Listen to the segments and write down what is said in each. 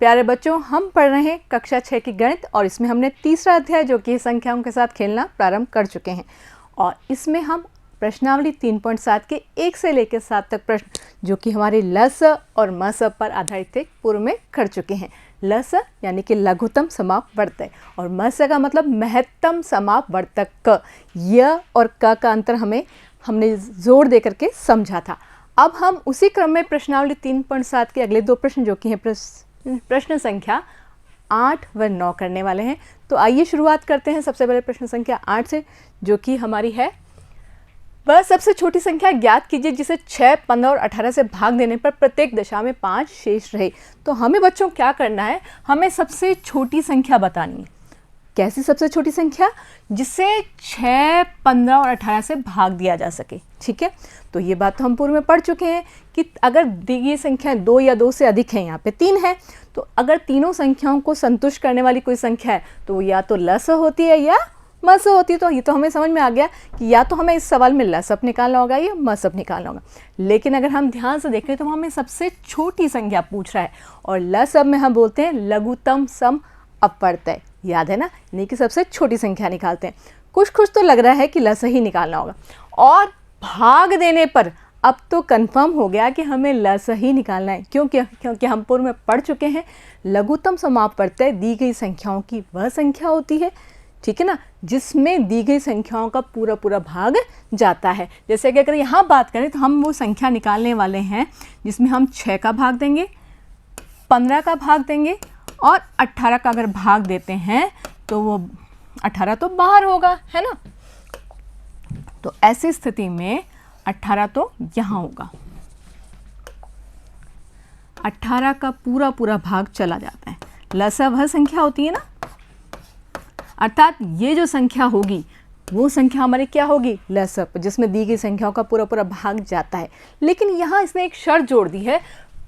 प्यारे बच्चों, हम पढ़ रहे हैं कक्षा 6 की गणित और इसमें हमने तीसरा अध्याय जो कि संख्याओं के साथ खेलना प्रारंभ कर चुके हैं। और इसमें हम प्रश्नावली 3.7 के 1 से लेकर 7 तक प्रश्न जो कि हमारे लस और मस पर आधारित थे पूर्व में कर चुके हैं। लस यानी कि लघुत्तम समापवर्तक और मस का मतलब महत्तम समापवर्तक क। य और क का अंतर हमने जोर दे करके समझा था। अब हम उसी क्रम में प्रश्नावली 3.7 के अगले दो प्रश्न जो कि हैं प्रश्न संख्या 8 व 9 करने वाले हैं। तो आइए शुरुआत करते हैं सबसे पहले प्रश्न संख्या 8 से, जो कि हमारी है वह सबसे छोटी संख्या ज्ञात कीजिए जिसे 6, 15 और 18 से भाग देने पर प्रत्येक दशा में 5 शेष रहे। तो हमें बच्चों क्या करना है, हमें सबसे छोटी संख्या बतानी है। कैसी सबसे छोटी संख्या? जिसे 6, 15 और 18 से भाग दिया जा सके। ठीक है, तो ये बात तो हम पूर्व में पढ़ चुके हैं कि अगर दी गई संख्याएं 2 या 2 से अधिक हैं, यहाँ पे 3 है, तो अगर तीनों संख्याओं को संतुष्ट करने वाली कोई संख्या है तो वो या तो लस होती है या मस होती है। तो ये तो हमें समझ में आ गया कि या तो हमें इस सवाल में लसअप निकालना होगा या मसअप निकालना होगा। लेकिन अगर हम ध्यान से देखें तो हमें सबसे छोटी संख्या पूछ रहा है और लसअप में हम बोलते हैं लघुत्तम सम अपवर्तक। याद है ना, यानी कि सबसे छोटी संख्या निकालते हैं। कुछ तो लग रहा है कि लस ही निकालना होगा और भाग देने पर अब तो कंफर्म हो गया कि हमें लस ही निकालना है। क्योंकि हम पूर्व में पढ़ चुके हैं लघुत्तम समापवर्तक दी गई संख्याओं की वह संख्या होती है, ठीक है ना, जिसमें दी गई संख्याओं का पूरा भाग जाता है। जैसे कि अगर यहाँ बात करें तो हम वो संख्या निकालने वाले हैं जिसमें हम 6 का भाग देंगे, 15 का भाग देंगे और 18 का अगर भाग देते हैं तो वो 18 तो बाहर होगा, है ना। तो ऐसी स्थिति में 18 तो यहाँ होगा, 18 का पूरा भाग चला जाता है। लसा वह संख्या होती है ना, अर्थात ये जो संख्या होगी वो संख्या हमारी क्या होगी, लसअप, जिसमें दी गई संख्याओं का पूरा भाग जाता है। लेकिन यहाँ इसने एक शर्त जोड़ दी है,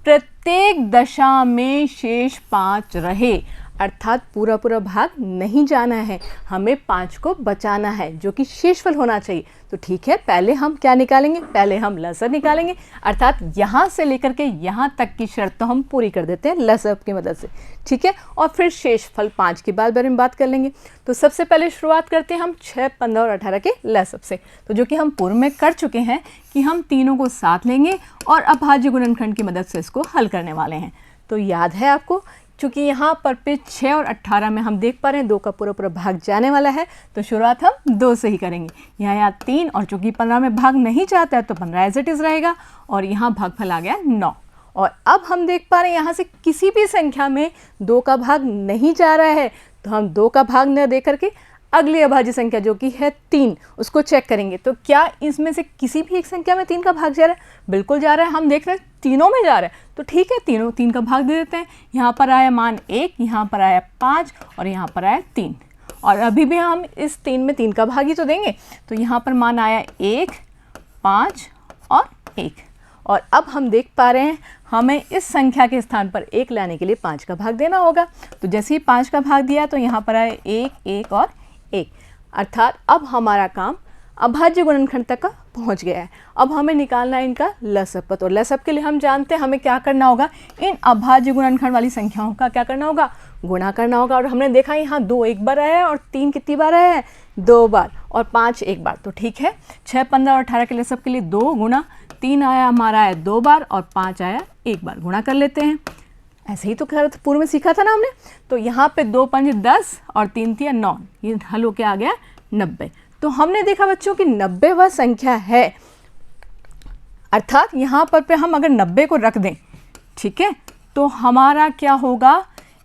प्रत्येक दशा में शेष 5 रहे, अर्थात पूरा भाग नहीं जाना है, हमें 5 को बचाना है जो कि शेषफल होना चाहिए। तो ठीक है, पहले हम क्या निकालेंगे, पहले हम लसअप निकालेंगे, अर्थात यहाँ से लेकर के यहाँ तक की शर्त तो हम पूरी कर देते हैं लसअप की मदद से। ठीक है, और फिर शेषफल 5 के बारे में बात कर लेंगे। तो सबसे पहले शुरुआत करते हैं हम 6, 15 और 18 के लसअप से, तो जो कि हम पूर्व में कर चुके हैं कि हम तीनों को साथ लेंगे और अभाज्य गुणनखंड की मदद से इसको हल करने वाले हैं। तो याद है आपको, चूँकि यहाँ पर पे 6 और 18 में हम देख पा रहे हैं 2 का पूरा भाग जाने वाला है, तो शुरुआत हम 2 से ही करेंगे। यहाँ 3 और चूँकि 15 में भाग नहीं जाता है तो 15 एज इट इज़ रहेगा और यहाँ भागफल आ गया 9। और अब हम देख पा रहे हैं यहाँ से किसी भी संख्या में 2 का भाग नहीं जा रहा है, तो हम 2 का भाग न दे करके अगली अभाज्य संख्या जो कि है 3 उसको चेक करेंगे। तो क्या इसमें से किसी भी एक संख्या में 3 का भाग जा रहा है? बिल्कुल जा रहा है, हम देख रहे हैं तीनों में जा रहा है। तो ठीक है, 3 का भाग दे देते हैं। यहाँ पर आया मान 1, यहाँ पर आया 5 और यहाँ पर आया 3, और अभी भी हम इस 3 में 3 का भाग ही तो देंगे। तो यहाँ पर मान आया 1, 5 और 1। और अब हम देख पा रहे हैं हमें इस संख्या के स्थान पर 1 लाने के लिए 5 का भाग देना होगा। तो जैसे ही 5 का भाग दिया तो यहाँ पर आया 1, 1 और 1, अर्थात अब हमारा काम अभाज्य गुणनखंड तक का पहुँच गया है। अब हमें निकालना है इनका लसअप। तो लसअप के लिए हम जानते हैं हमें क्या करना होगा, इन अभाज्य गुणनखंड वाली संख्याओं का क्या करना होगा, गुणा करना होगा। और हमने देखा यहाँ 2 एक बार आया है और 3 कितनी बार आया है, 2 बार, और 5 एक बार। तो ठीक है, 6, 15 और 18 के लसअप के लिए 2 गुणा 3 आया हमारा है 2 बार और 5 आया 1 बार, गुणा कर लेते हैं। ऐसे ही तो पूर्व में सीखा था ना हमने। तो यहाँ पे 2 5 10 और 3 3 9, ये हल होके आ गया 90। तो हमने देखा बच्चों कि 90 वह संख्या है, अर्थात यहाँ पर पे हम अगर 90 को रख दें, ठीक है, तो हमारा क्या होगा,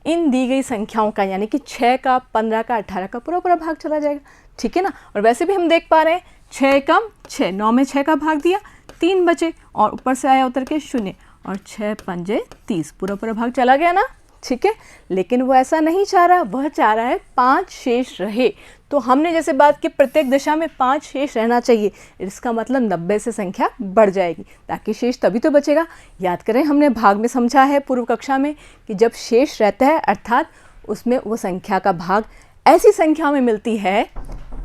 इन दी गई संख्याओं का यानी कि 6 का, 15 का, 18 का पूरा भाग चला जाएगा। ठीक है ना। और वैसे भी हम देख पा रहे हैं 6 कम 6, 9 में 6 का भाग दिया, 3 बचे और ऊपर से आया उतर के 0 और 6 पंजे 30, पूरा भाग चला गया ना। ठीक है, लेकिन वो ऐसा नहीं चाह रहा, वह चाह रहा है 5 शेष रहे। तो हमने जैसे बात की प्रत्येक दशा में 5 शेष रहना चाहिए, इसका मतलब 90 से संख्या बढ़ जाएगी ताकि शेष तभी तो बचेगा। याद करें, हमने भाग में समझा है पूर्व कक्षा में कि जब शेष रहता है अर्थात उसमें वो संख्या का भाग ऐसी संख्या में मिलती है,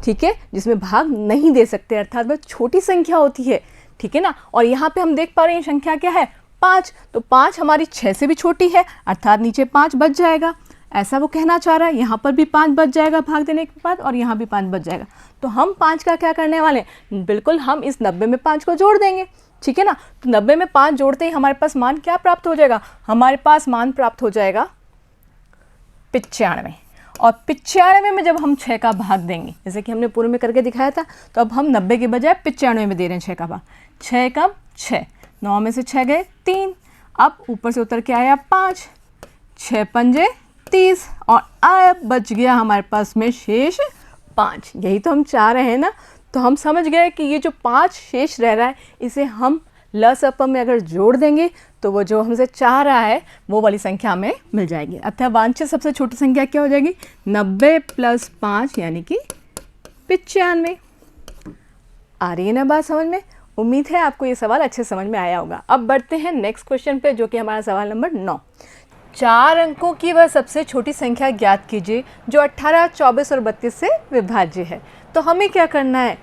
ठीक है, जिसमें भाग नहीं दे सकते, अर्थात वह छोटी संख्या होती है। ठीक है ना। और यहाँ पे हम देख पा रहे हैं संख्या क्या है, 5, तो 5 हमारी 6 से भी छोटी है, अर्थात नीचे 5 बच जाएगा, ऐसा वो कहना चाह रहा है। यहाँ पर भी 5 बच जाएगा भाग देने के बाद, और यहाँ भी 5 बच जाएगा। तो हम 5 का क्या करने वाले हैं, बिल्कुल हम इस 90 में 5 को जोड़ देंगे, ठीक है ना। तो 90 में 5 जोड़ते ही हमारे पास मान क्या प्राप्त हो जाएगा, हमारे पास मान प्राप्त हो जाएगा 95। और 95 में जब हम 6 का भाग देंगे, जैसे कि हमने पूर्व में करके दिखाया था, तो अब हम 90 के बजाय 95 में दे रहे हैं 6 का भाग। 6 कम 6, 9 में से 6 गए 3, अब ऊपर से उतर के आया 5, 6 पंजे 30, और अब बच गया हमारे पास में शेष 5। यही तो हम चाह रहे हैं ना। तो हम समझ गए कि ये जो 5 शेष रह रहा है, इसे हम लसअप में अगर जोड़ देंगे तो वो जो हमसे चाह रहा है वो वाली संख्या हमें मिल जाएगी। अतः वांछित सबसे छोटी संख्या क्या हो जाएगी, 90 + 5 यानी कि 95। आ रही है ना बात समझ में। उम्मीद है आपको ये सवाल अच्छे समझ में आया होगा। अब बढ़ते हैं नेक्स्ट क्वेश्चन पे, जो कि हमारा सवाल नंबर 9। 4 अंकों की वह सबसे छोटी संख्या ज्ञात कीजिए जो 18, 24 और 32 से विभाज्य है। तो हमें क्या करना है,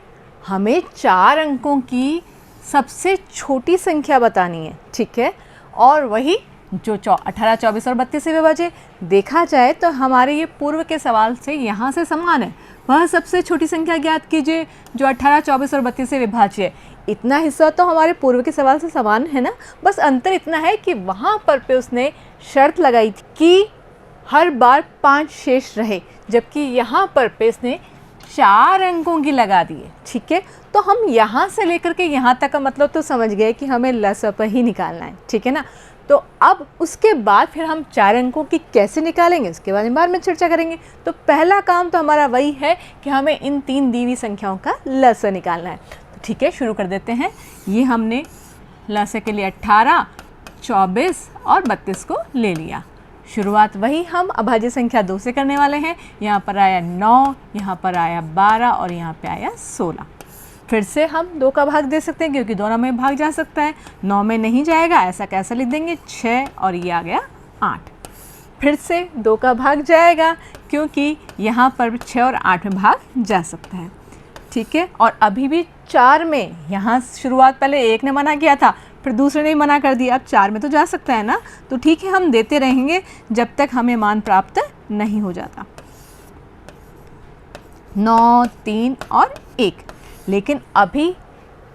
हमें 4 अंकों की सबसे छोटी संख्या बतानी है, ठीक है। और वही जो 18, 24 और 32 से विभाज्य देखा जाए तो हमारे ये पूर्व के सवाल से यहाँ से समान है। वह सबसे छोटी संख्या ज्ञात कीजिए जो 18, 24 और 32 से विभाज्य है। इतना हिस्सा तो हमारे पूर्व के सवाल से समान है ना। बस अंतर इतना है कि वहाँ पर पे उसने शर्त लगाई थी कि हर बार 5 शेष रहे, जबकि यहाँ पर पे उसने 4 अंकों की लगा दी है, ठीक है। तो हम यहाँ से लेकर के यहाँ तक का मतलब तो समझ गए कि हमें लसअप ही निकालना है, ठीक है ना। तो अब उसके बाद फिर हम 4 अंकों की कैसे निकालेंगे उसके बारे में बाद में चर्चा करेंगे। तो पहला काम तो हमारा वही है कि हमें इन 3 दी हुई संख्याओं का लसा निकालना है। तो ठीक है, शुरू कर देते हैं। ये हमने लसा के लिए 18, 24 और 32 को ले लिया। शुरुआत वही हम अभाज्य संख्या 2 से करने वाले हैं। यहाँ पर आया 9, यहाँ पर आया 12 और यहाँ पे आया 16। फिर से हम 2 का भाग दे सकते हैं क्योंकि दोनों में भाग जा सकता है। 9 में नहीं जाएगा, ऐसा कैसा लिख देंगे 6 और ये आ गया 8। फिर से 2 का भाग जाएगा क्योंकि यहाँ पर 6 और 8 में भाग जा सकता है, ठीक है। और अभी भी 4 में, यहाँ शुरुआत पहले 1 ने मना किया था, फिर दूसरे ने मना कर दिया, अब 4 में तो जा सकता है ना। तो ठीक है, हम देते रहेंगे जब तक हमें मान प्राप्त नहीं हो जाता। 9, 3 और 1। लेकिन अभी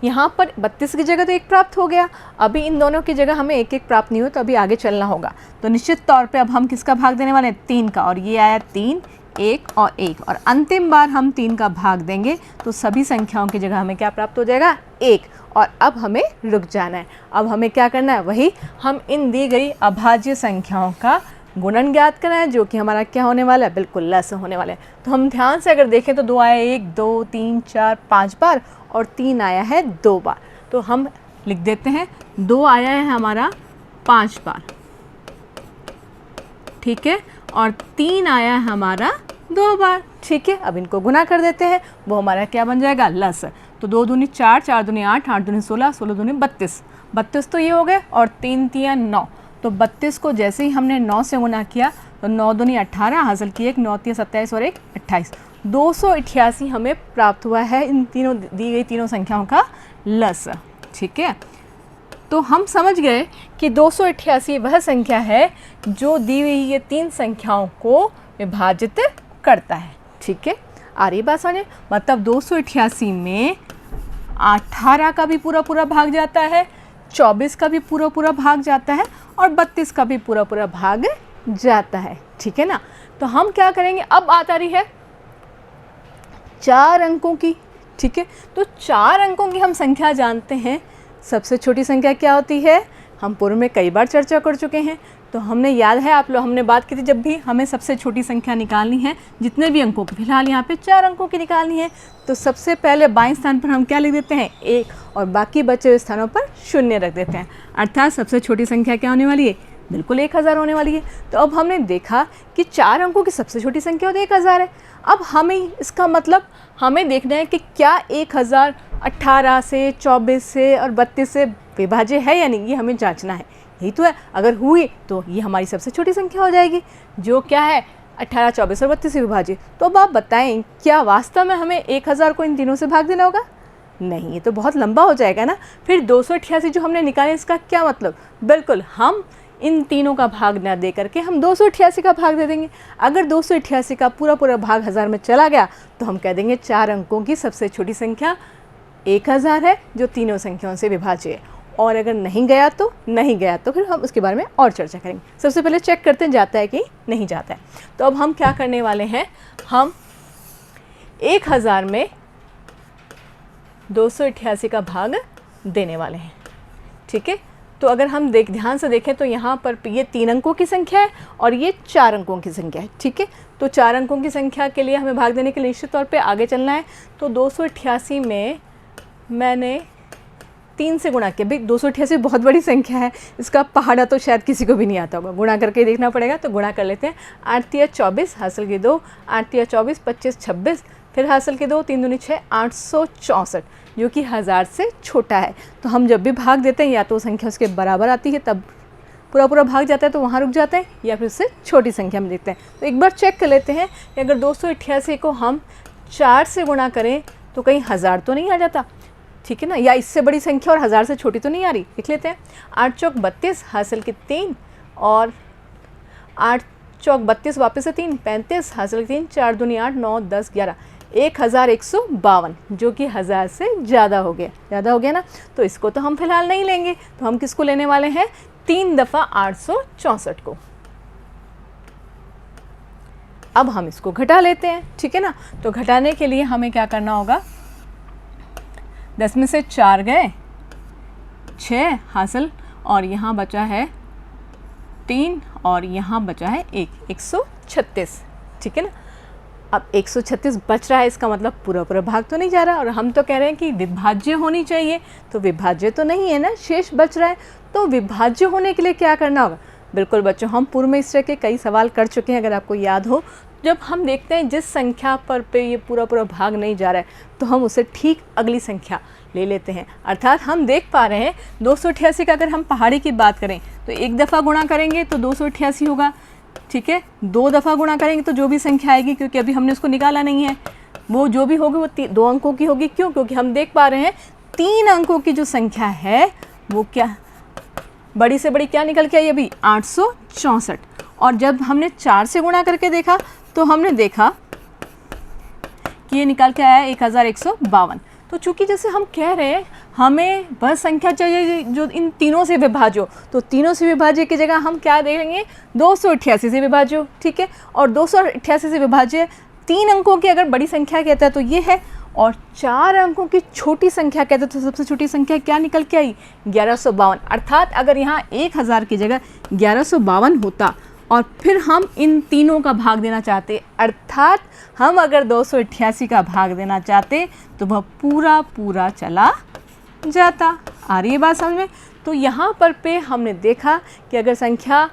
यहाँ पर 32 की जगह तो 1 प्राप्त हो गया, अभी इन दोनों की जगह हमें 1 प्राप्त नहीं हो, तो अभी आगे चलना होगा। तो निश्चित तौर पे अब हम किसका भाग देने वाले हैं, 3 का। और ये आया 3, 1 और 1, और अंतिम बार हम 3 का भाग देंगे तो सभी संख्याओं की जगह हमें क्या प्राप्त हो जाएगा, 1। और अब हमें रुक जाना है। अब हमें क्या करना है, वही हम इन दी गई अभाज्य संख्याओं का गुणन ज्ञात करना है, जो कि हमारा क्या होने वाला है, बिल्कुल लस होने वाला है। तो हम ध्यान से अगर देखें तो 2 आया 1, 2, 3, 4, 5 बार, और 3 आया है 2 बार। तो हम लिख देते हैं 2 आया है हमारा 5 बार, ठीक है, और 3 आया है हमारा 2 बार, ठीक है। अब इनको गुना कर देते हैं, वो हमारा क्या बन जाएगा, लस। तो 2 दूनी 4, 4 दूनी 8, 8 दूनी 16, 16 दूनी 32, 32 तो ये हो गए, और 3 3 9। तो 32 को जैसे ही हमने 9 से गुना किया तो 9 दूनी 18 हासिल की, 1 9 3 27 और 1 28, 288 हमें प्राप्त हुआ है इन तीनों दी गई तीनों संख्याओं का लस, ठीक है। तो हम समझ गए कि 288 वह संख्या है जो दी हुई ये 3 संख्याओं को विभाजित करता है, ठीक है। आ रही बात समझे, मतलब 288 में 18 का भी पूरा पूरा भाग जाता है, 24 का भी पूरा पूरा भाग जाता है, और 32 का भी पूरा पूरा भाग जाता है, ठीक है ना। तो हम क्या करेंगे, अब आता रही है 4 अंकों की, ठीक है। तो 4 अंकों की हम संख्या जानते हैं। सबसे छोटी संख्या क्या होती है, हम पूर्व में कई बार चर्चा कर चुके हैं। तो हमने याद है आप लोग, हमने बात की थी जब भी हमें सबसे छोटी संख्या निकालनी है जितने भी अंकों की, फिलहाल यहाँ पे 4 अंकों की निकालनी है, तो सबसे पहले बाएं स्थान पर हम क्या लिख देते हैं, 1, और बाकी बचे हुए स्थानों पर 0 रख देते हैं। अर्थात सबसे छोटी संख्या क्या होने वाली है, बिल्कुल 1000 होने वाली है। तो अब हमने देखा कि 4 अंकों की सबसे छोटी संख्या होती है 1000 है। अब हमें इसका मतलब हमें देखना है कि क्या 1000 18 से, 24 से और 32 से विभाज्य है या नहीं, ये हमें जांचना है। यही तो है, अगर हुई तो ये हमारी सबसे छोटी संख्या हो जाएगी, जो क्या है 18, 24 और 32 से विभाज्य। तो अब आप बताएं, क्या वास्तव में हमें 1000 को इन तीनों से भाग देना होगा? नहीं, ये तो बहुत लंबा हो जाएगा ना। फिर 288 जो हमने निकाले इसका क्या मतलब, बिल्कुल हम इन तीनों का भाग ना दे करके हम 288 का भाग दे देंगे। अगर 288 का पूरा पूरा भाग 1000 में चला गया तो हम कह देंगे 4 अंकों की सबसे छोटी संख्या 1000 है जो तीनों संख्याओं से विभाज्य है। और अगर नहीं गया तो फिर हम उसके बारे में और चर्चा करेंगे। सबसे पहले चेक करते हैं जाता है कि नहीं जाता है। तो अब हम क्या करने वाले हैं, हम 1000 में 288 का भाग देने वाले हैं। ठीक है, तो अगर हम ध्यान से देखें तो यहाँ पर ये 3 अंकों की संख्या है और ये 4 अंकों की संख्या है। ठीक है, तो 4 अंकों की संख्या के लिए हमें भाग देने के लिए निश्चित तौर पे आगे चलना है। तो 288 में मैंने 3 से गुणा किया। भाई 288 बहुत बड़ी संख्या है, इसका पहाड़ा तो शायद किसी को भी नहीं आता होगा, गुणा करके देखना पड़ेगा। तो गुणा कर लेते हैं। 8 तिया 24 हासिल की 2, 8 तिया 24, 25 26, फिर हासिल की 2, 3 दूनी 6, 864 जो कि 1000 से छोटा है। तो हम जब भी भाग देते हैं या तो संख्या उसके बराबर आती है तब पूरा पूरा भाग जाता है तो वहाँ रुक जाते हैं, या फिर उससे छोटी संख्या में देखते हैं। तो एक बार चेक कर लेते हैं कि अगर 288 को हम 4 से गुणा करें तो कहीं 1000 तो नहीं आ जाता। ठीक है ना, या इससे बड़ी संख्या और 1000 से छोटी तो नहीं आ रही। देख लेते हैं। 8 चौक 32 हासिल की 3 और 8 चौक 32 वापस से 3, 35 हासिल की 3, 4 दूनी 8, 9 10 11, 1152 जो कि 1000 से ज़्यादा हो गया ना। तो इसको तो हम फिलहाल नहीं लेंगे, तो हम किसको लेने वाले हैं, 3 दफ़ा 864 को। अब हम इसको घटा लेते हैं। ठीक है ना, तो घटाने के लिए हमें क्या करना होगा, 10 में से 4 गए 6 हासिल, और यहाँ बचा है 3 और यहाँ बचा है 136। ठीक है ना, अब 136 बच रहा है, इसका मतलब पूरा पूरा भाग तो नहीं जा रहा। और हम तो कह रहे हैं कि विभाज्य होनी चाहिए, तो विभाज्य तो नहीं है ना, शेष बच रहा है। तो विभाज्य होने के लिए क्या करना होगा, बिल्कुल बच्चों हम पूर्व में इस तरह के कई सवाल कर चुके हैं, अगर आपको याद हो। जब हम देखते हैं जिस संख्या पर पे ये पूरा पूरा भाग नहीं जा रहा है तो हम उसे ठीक अगली संख्या ले लेते हैं। अर्थात हम देख पा रहे हैं 288 का अगर हम पहाड़ी की बात करें तो एक दफ़ा गुणा करेंगे तो 288 होगा। ठीक है, 2 दफ़ा गुणा करेंगे तो जो भी संख्या आएगी, क्योंकि अभी हमने उसको निकाला नहीं है, वो जो भी होगी वो 2 अंकों की होगी। क्यों, क्योंकि हम देख पा रहे हैं 3 अंकों की जो संख्या है वो क्या, बड़ी से बड़ी क्या निकल के आई अभी, 864। और जब हमने 4 से गुणा करके देखा तो हमने देखा कि ये निकल के आया 1152। तो चूँकि जैसे हम कह रहे हैं हमें वह संख्या चाहिए जो इन तीनों से विभाज्य हो, तो तीनों से विभाज्य की जगह हम क्या देखेंगे, 288 से विभाज्य हो। ठीक है, और 288 से विभाज्य 3 अंकों की अगर बड़ी संख्या कहता है तो ये है, और 4 अंकों की छोटी संख्या कहते हैं तो सबसे छोटी संख्या क्या निकल के आई, 1152। अर्थात अगर यहाँ 1000 की जगह 1152 होता और फिर हम इन तीनों का भाग देना चाहते, अर्थात हम अगर 288 का भाग देना चाहते तो वह पूरा पूरा चला जाता। आ रही है बात समझ में। तो यहाँ पर पे हमने देखा कि अगर संख्या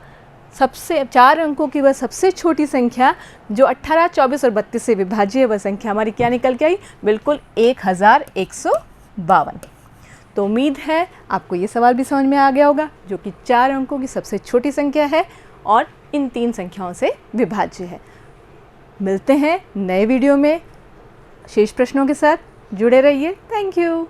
सबसे 4 अंकों की वह सबसे छोटी संख्या जो 18, 24 और 32 से विभाज्य है, वह संख्या हमारी क्या निकल के आई, बिल्कुल 1152। तो उम्मीद है आपको ये सवाल भी समझ में आ गया होगा, जो कि 4 अंकों की सबसे छोटी संख्या है और इन 3 संख्याओं से विभाज्य है। मिलते हैं नए वीडियो में शेष प्रश्नों के साथ, जुड़े रहिए। Thank you.